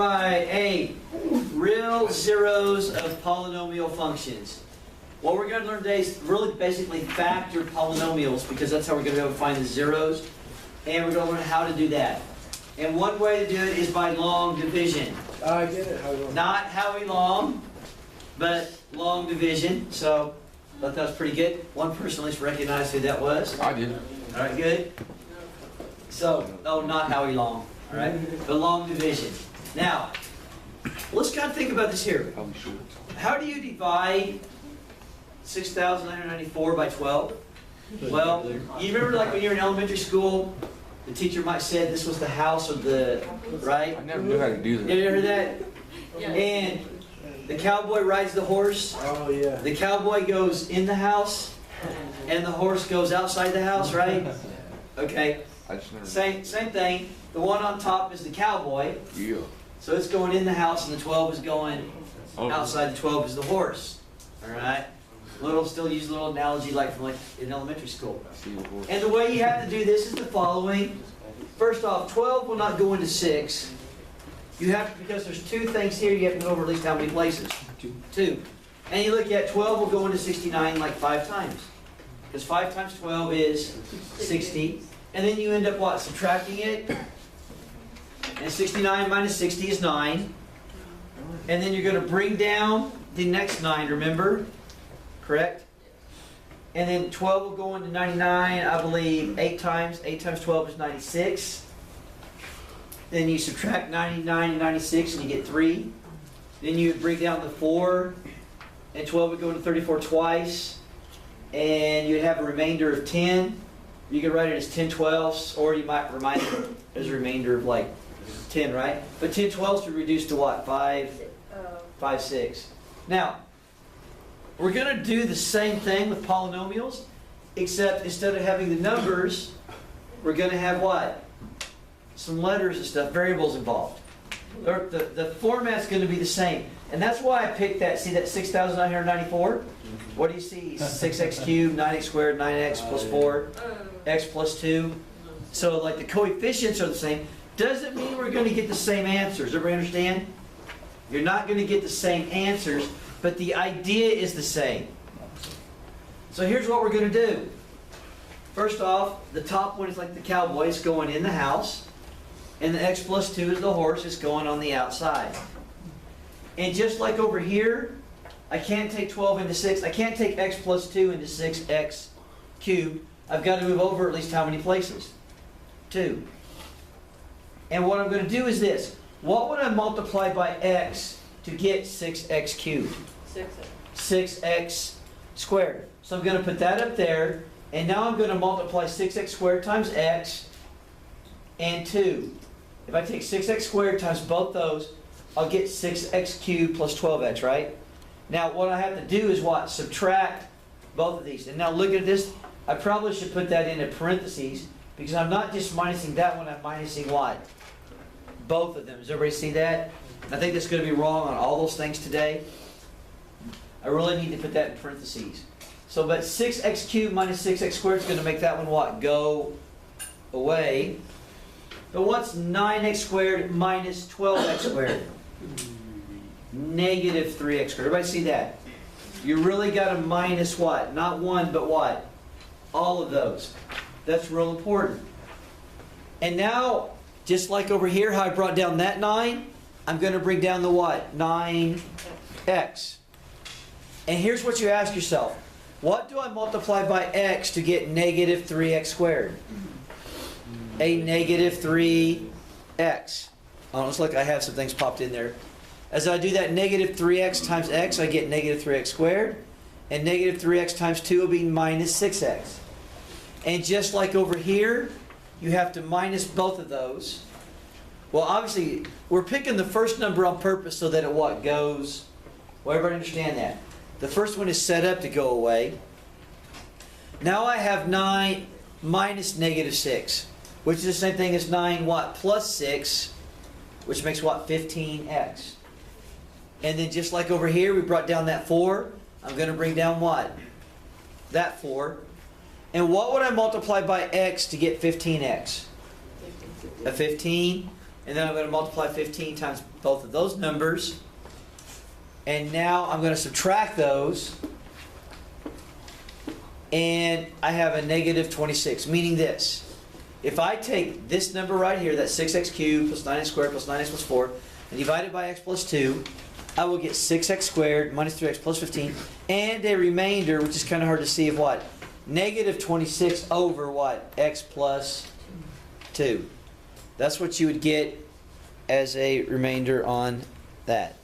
right, A, real zeros of polynomial functions. What we're going to learn today is really basically factor polynomials, because that's how we're going to be able to find the zeros. And we're going to learn how to do that. And one way to do it is by long division. I get it. How long? Not Howie Long, but long division. So I thought that was pretty good. One person at least recognized who that was. I did. All right, good. So, oh, not Howie Long. All right, but long division. Now, let's kind of think about this here. How do you divide 6,994 by 12? Well, you remember like when you were in elementary school, the teacher might say this was the house of the, right? I never knew how to do that. You ever heard that? And the cowboy rides the horse. Oh, yeah. The cowboy goes in the house, and the horse goes outside the house, right? Okay. I just never. Same thing. The one on top is the cowboy. Yeah. So it's going in the house, and the 12 is going outside. The 12 is the horse. All right. Still use a little analogy like from in elementary school. And the way you have to do this is the following. First off, 12 will not go into 6. You have to, because there's two things here, you have to go over at least how many places? Two. And you look at 12 will go into 69 like 5 times. Because 5 times 12 is 60. And then you end up what? Subtracting it. And 69 minus 60 is 9. And then you're going to bring down the next 9, remember? Correct? And then 12 will go into 99, I believe, 8 times. 8 times 12 is 96. Then you subtract 99 and 96 and you get 3. Then you bring down the 4. And 12 would go into 34 twice. And you'd have a remainder of 10. You could write it as 10 twelfths, or you might remind it as a remainder of like 10, right? But 10 twelfths would reduce to what? 5, 6. Now, we're going to do the same thing with polynomials, except instead of having the numbers, we're going to have what? Some letters and stuff, variables involved. The format's going to be the same. And that's why I picked that, see that 6,994? What do you see? 6x cubed, 9x squared, 9x plus 4, x plus 2. So like the coefficients are the same. Doesn't mean we're going to get the same answers. Everybody understand? You're not going to get the same answers, but the idea is the same. So here's what we're going to do. First off, the top one is like the cowboy. It's going in the house. And the x plus 2 is the horse. It's going on the outside. And just like over here, I can't take 12 into 6. I can't take x plus 2 into 6x cubed. I've got to move over at least how many places? 2. And what I'm going to do is this. What would I multiply by x to get 6x cubed? 6x squared. So I'm going to put that up there. And now I'm going to multiply 6x squared times x and 2. If I take 6x squared times both those, I'll get 6x cubed plus 12x, right? Now what I have to do is what? Subtract both of these. And now look at this. I probably should put that in parentheses, because I'm not just minusing that one, I'm minusing what? Both of them. Does everybody see that? I think that's going to be wrong on all those things today. I really need to put that in parentheses. So, but 6x cubed minus 6x squared is going to make that one what? Go away. But what's 9x squared minus 12x squared? Negative 3x squared. Everybody see that? You really got to minus what? Not one, but what? All of those. That's real important. And now, just like over here, how I brought down that 9, I'm going to bring down the what? 9x. And here's what you ask yourself. What do I multiply by x to get negative 3x squared? A negative 3x. Oh, looks like I have some things popped in there. As I do that, negative 3x times x, I get negative 3x squared. And negative 3x times 2 will be minus 6x. And just like over here, you have to minus both of those. Well, obviously, we're picking the first number on purpose so that it what? Goes. Well, everybody understand that? The first one is set up to go away. Now I have 9 minus negative 6, which is the same thing as 9 what? Plus 6, which makes what? 15x. And then just like over here, we brought down that 4. I'm going to bring down what? That 4. And what would I multiply by x to get 15x? A 15. And then I'm going to multiply 15 times both of those numbers. And now I'm going to subtract those. And I have a negative 26, meaning this. If I take this number right here, that's 6x cubed plus 9x squared plus 9x plus 4, and divide it by x plus 2, I will get 6x squared minus 3x plus 15, and a remainder, which is kind of hard to see, of what? Negative 26 over what? X plus 2. That's what you would get as a remainder on that.